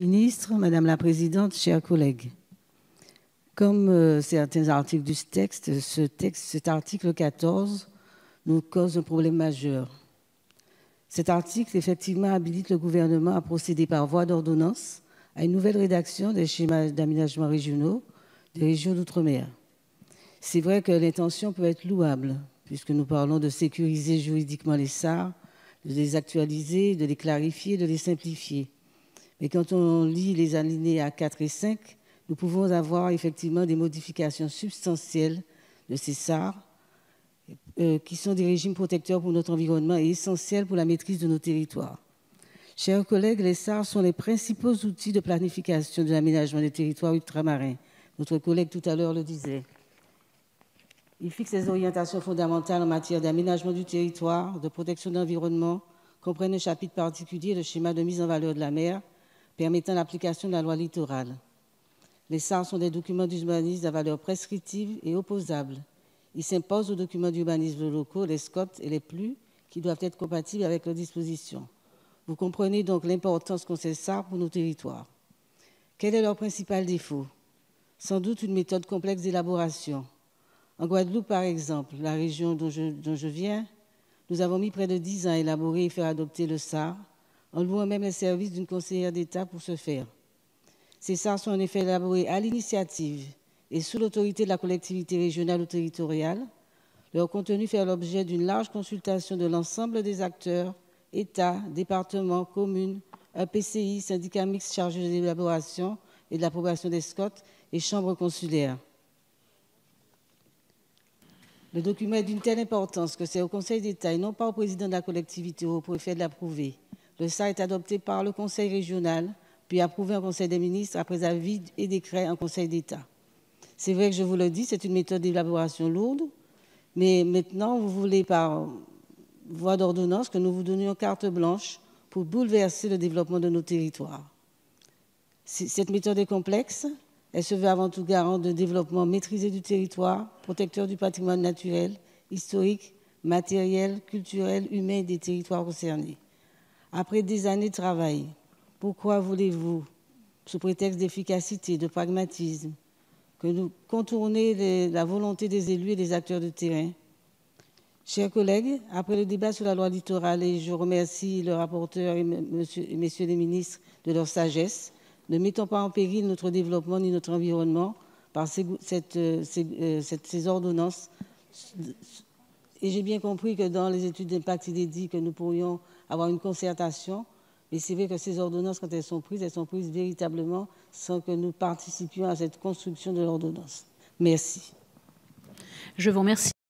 Ministre, Madame la Présidente, chers collègues, comme certains articles du texte, cet article 14 nous cause un problème majeur. Cet article, effectivement, habilite le gouvernement à procéder par voie d'ordonnance à une nouvelle rédaction des schémas d'aménagement régionaux des régions d'outre-mer. C'est vrai que l'intention peut être louable, puisque nous parlons de sécuriser juridiquement les SAR, de les actualiser, de les clarifier, de les simplifier. Mais quand on lit les alinéas 4 et 5, nous pouvons avoir effectivement des modifications substantielles de ces SAR, qui sont des régimes protecteurs pour notre environnement et essentiels pour la maîtrise de nos territoires. Chers collègues, les SAR sont les principaux outils de planification de l'aménagement des territoires ultramarins. Notre collègue tout à l'heure le disait. Ils fixent les orientations fondamentales en matière d'aménagement du territoire, de protection de l'environnement, comprennent un chapitre particulier, le schéma de mise en valeur de la mer, permettant l'application de la loi littorale. Les SAR sont des documents d'urbanisme à valeur prescriptive et opposable. Ils s'imposent aux documents d'urbanisme locaux, les SCOT et les PLU, qui doivent être compatibles avec leurs dispositions. Vous comprenez donc l'importance qu'ont ces SAR pour nos territoires. Quel est leur principal défaut? Sans doute une méthode complexe d'élaboration. En Guadeloupe, par exemple, la région dont je viens, nous avons mis près de 10 ans à élaborer et faire adopter le SAR, en louant même les services d'une conseillère d'État pour ce faire. Ces SAR sont en effet élaborés à l'initiative et sous l'autorité de la collectivité régionale ou territoriale. Leur contenu fait l'objet d'une large consultation de l'ensemble des acteurs, État, départements, communes, EPCI, syndicats mixtes chargés de l'élaboration et de l'approbation des SCOT et chambres consulaires. Le document est d'une telle importance que c'est au Conseil d'État et non pas au président de la collectivité ou au préfet de l'approuver. Le SAR est adopté par le Conseil régional, puis approuvé en Conseil des ministres après avis et décret en Conseil d'État. C'est vrai que je vous le dis, c'est une méthode d'élaboration lourde, mais maintenant, vous voulez par voie d'ordonnance que nous vous donnions carte blanche pour bouleverser le développement de nos territoires. Cette méthode est complexe. Elle se veut avant tout garante de développement maîtrisé du territoire, protecteur du patrimoine naturel, historique, matériel, culturel, humain des territoires concernés. Après des années de travail, pourquoi voulez-vous, sous prétexte d'efficacité, de pragmatisme, que nous contournions la volonté des élus et des acteurs de terrain? Chers collègues, après le débat sur la loi littorale, et je remercie le rapporteur et messieurs les ministres de leur sagesse, ne mettons pas en péril notre développement ni notre environnement par ces ordonnances. Et j'ai bien compris que dans les études d'impact, il est dit que nous pourrions avoir une concertation, mais c'est vrai que ces ordonnances, quand elles sont prises véritablement sans que nous participions à cette construction de l'ordonnance. Merci. Je vous remercie.